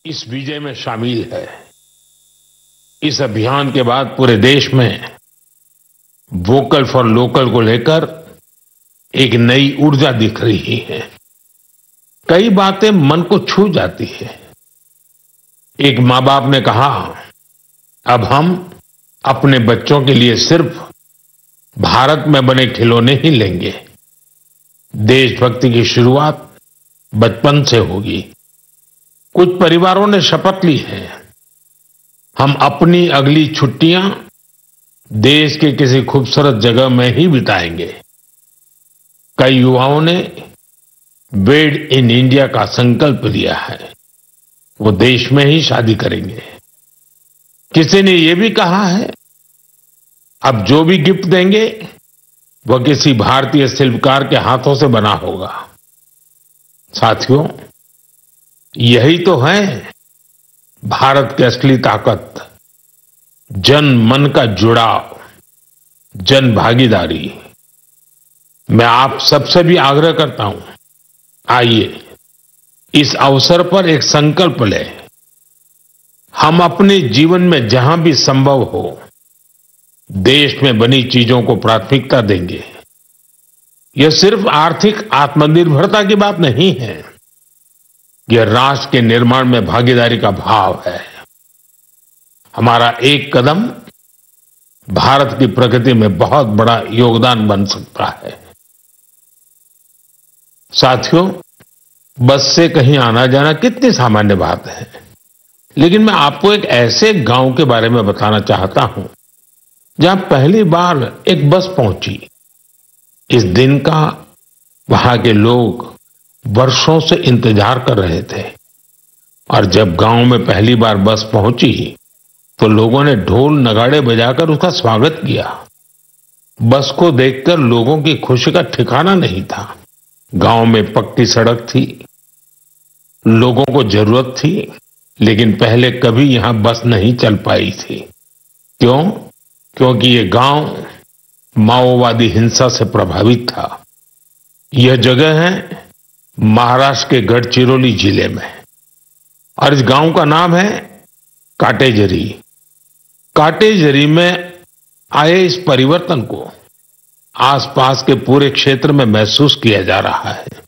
इस विजय में शामिल है। इस अभियान के बाद पूरे देश में वोकल फॉर लोकल को लेकर एक नई ऊर्जा दिख रही है। कई बातें मन को छू जाती है। एक माँ बाप ने कहा, अब हम अपने बच्चों के लिए सिर्फ भारत में बने खिलौने ही लेंगे। देशभक्ति की शुरुआत बचपन से होगी। कुछ परिवारों ने शपथ ली है, हम अपनी अगली छुट्टियां देश के किसी खूबसूरत जगह में ही बिताएंगे। कई युवाओं ने मेड इन इंडिया का संकल्प लिया है, वो देश में ही शादी करेंगे। किसी ने यह भी कहा है, अब जो भी गिफ्ट देंगे वह किसी भारतीय शिल्पकार के हाथों से बना होगा। साथियों, यही तो है भारत की असली ताकत, जन मन का जुड़ाव, जन भागीदारी। मैं आप सबसे भी आग्रह करता हूं, आइए इस अवसर पर एक संकल्प लें। हम अपने जीवन में जहां भी संभव हो देश में बनी चीजों को प्राथमिकता देंगे। यह सिर्फ आर्थिक आत्मनिर्भरता की बात नहीं है, यह राष्ट्र के निर्माण में भागीदारी का भाव है। हमारा एक कदम भारत की प्रगति में बहुत बड़ा योगदान बन सकता है। साथियों, बस से कहीं आना जाना कितनी सामान्य बात है, लेकिन मैं आपको एक ऐसे गांव के बारे में बताना चाहता हूं जहां पहली बार एक बस पहुंची। इस दिन का वहां के लोग वर्षों से इंतजार कर रहे थे और जब गांव में पहली बार बस पहुंची तो लोगों ने ढोल नगाड़े बजाकर उसका स्वागत किया। बस को देखकर लोगों की खुशी का ठिकाना नहीं था। गांव में पक्की सड़क थी, लोगों को जरूरत थी, लेकिन पहले कभी यहां बस नहीं चल पाई थी। क्यों? क्योंकि ये गांव माओवादी हिंसा से प्रभावित था। यह जगह है महाराष्ट्र के गढ़चिरौली जिले में और इस गांव का नाम है काटेजरी। काटेजरी में आए इस परिवर्तन को आसपास के पूरे क्षेत्र में महसूस किया जा रहा है।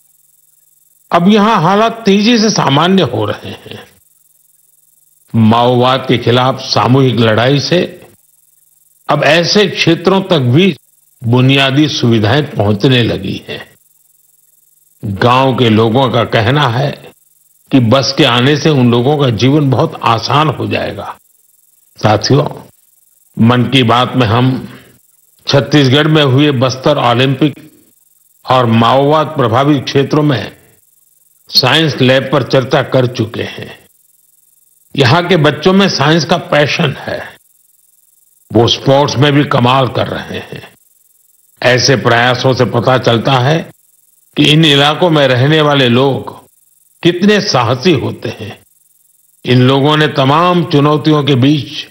अब यहां हालात तेजी से सामान्य हो रहे हैं। माओवाद के खिलाफ सामूहिक लड़ाई से अब ऐसे क्षेत्रों तक भी बुनियादी सुविधाएं पहुंचने लगी हैं। गांव के लोगों का कहना है कि बस के आने से उन लोगों का जीवन बहुत आसान हो जाएगा। साथियों, मन की बात में हम छत्तीसगढ़ में हुए बस्तर ओलंपिक और माओवाद प्रभावित क्षेत्रों में साइंस लैब पर चर्चा कर चुके हैं। यहां के बच्चों में साइंस का पैशन है, वो स्पोर्ट्स में भी कमाल कर रहे हैं। ऐसे प्रयासों से पता चलता है कि इन इलाकों में रहने वाले लोग कितने साहसी होते हैं। इन लोगों ने तमाम चुनौतियों के बीच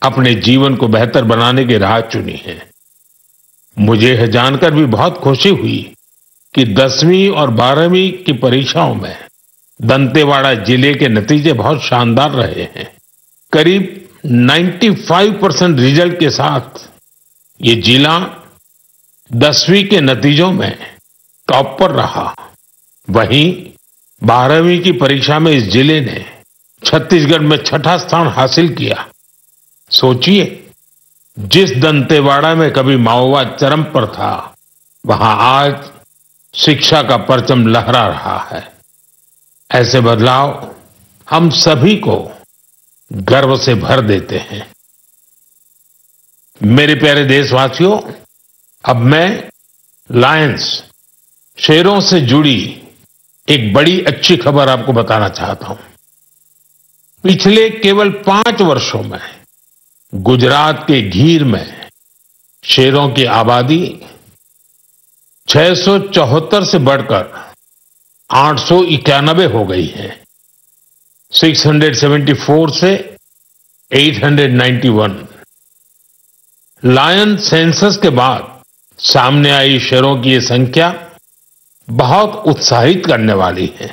अपने जीवन को बेहतर बनाने की राह चुनी है। मुझे यह जानकर भी बहुत खुशी हुई कि 10वीं और 12वीं की परीक्षाओं में दंतेवाड़ा जिले के नतीजे बहुत शानदार रहे हैं। करीब 95% रिजल्ट के साथ ये जिला 10वीं के नतीजों में टॉप पर रहा। वहीं 12वीं की परीक्षा में इस जिले ने छत्तीसगढ़ में छठा स्थान हासिल किया। सोचिए, जिस दंतेवाड़ा में कभी माओवाद चरम पर था, वहां आज शिक्षा का परचम लहरा रहा है। ऐसे बदलाव हम सभी को गर्व से भर देते हैं। मेरे प्यारे देशवासियों, अब मैं लायंस, शेरों से जुड़ी एक बड़ी अच्छी खबर आपको बताना चाहता हूं। पिछले केवल 5 वर्षों में गुजरात के गीर में शेरों की आबादी 674 से बढ़कर 891 हो गई है। 674 से 891। लायन सेंसस के बाद सामने आई शेरों की ये संख्या बहुत उत्साहित करने वाली है।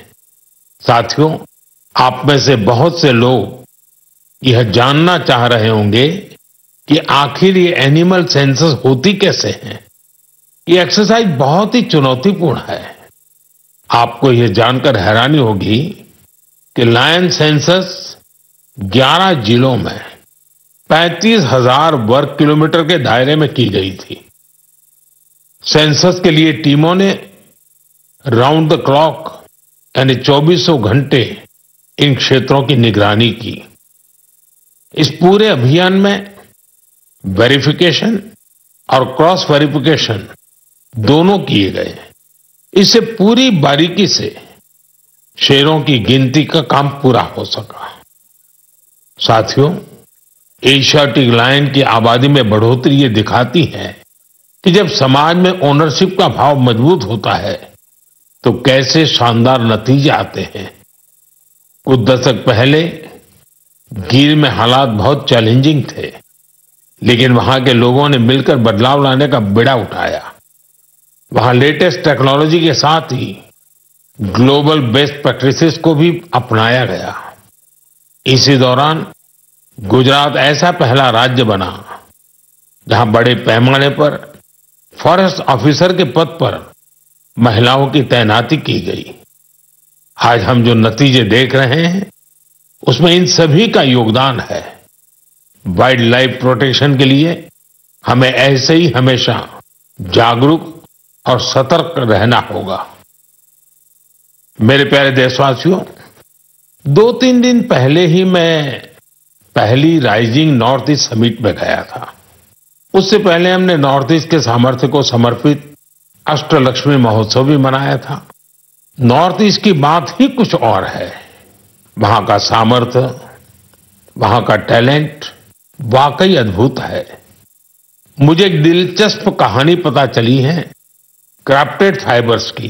साथियों, आप में से बहुत से लोग यह जानना चाह रहे होंगे कि आखिर ये एनिमल सेंसस होती कैसे हैं। ये एक्सरसाइज बहुत ही चुनौतीपूर्ण है। आपको यह जानकर हैरानी होगी कि लायन सेंसस 11 जिलों में 35,000 वर्ग किलोमीटर के दायरे में की गई थी। सेंसस के लिए टीमों ने राउंड द क्लॉक यानी 2400 घंटे इन क्षेत्रों की निगरानी की। इस पूरे अभियान में वेरिफिकेशन और क्रॉस वेरिफिकेशन दोनों किए गए। इससे पूरी बारीकी से शेरों की गिनती का काम पूरा हो सका। साथियों, एशियाटिक लायन की आबादी में बढ़ोतरी ये दिखाती है कि जब समाज में ओनरशिप का भाव मजबूत होता है तो कैसे शानदार नतीजे आते हैं। कुछ दशक पहले गिर में हालात बहुत चैलेंजिंग थे, लेकिन वहां के लोगों ने मिलकर बदलाव लाने का बीड़ा उठाया। वहां लेटेस्ट टेक्नोलॉजी के साथ ही ग्लोबल बेस्ट प्रैक्टिसेस को भी अपनाया गया। इसी दौरान गुजरात ऐसा पहला राज्य बना जहां बड़े पैमाने पर फॉरेस्ट ऑफिसर के पद पर महिलाओं की तैनाती की गई। आज हम जो नतीजे देख रहे हैं उसमें इन सभी का योगदान है। वाइल्ड लाइफ प्रोटेक्शन के लिए हमें ऐसे ही हमेशा जागरूक और सतर्क रहना होगा। मेरे प्यारे देशवासियों, 2-3 दिन पहले ही मैं पहली राइजिंग नॉर्थ ईस्ट समिट में गया था। उससे पहले हमने नॉर्थ ईस्ट के सामर्थ्य को समर्पित अष्टलक्ष्मी महोत्सव भी मनाया था। नॉर्थ ईस्ट की बात ही कुछ और है। वहां का सामर्थ्य, वहां का टैलेंट वाकई अद्भुत है। मुझे एक दिलचस्प कहानी पता चली है क्राफ्टेड फाइबर्स की।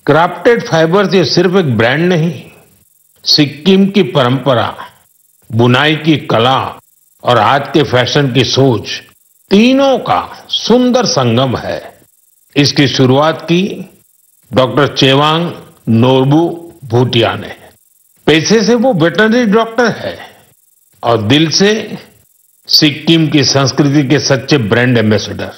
क्राफ्टेड फाइबर्स ये सिर्फ एक ब्रांड नहीं, सिक्किम की परंपरा, बुनाई की कला और आज के फैशन की सोच, तीनों का सुंदर संगम है। इसकी शुरुआत की डॉक्टर चेवांग नोरबू भूटिया ने। पेशे से वो वेटरनरी डॉक्टर है और दिल से सिक्किम की संस्कृति के सच्चे ब्रांड एम्बेसडर।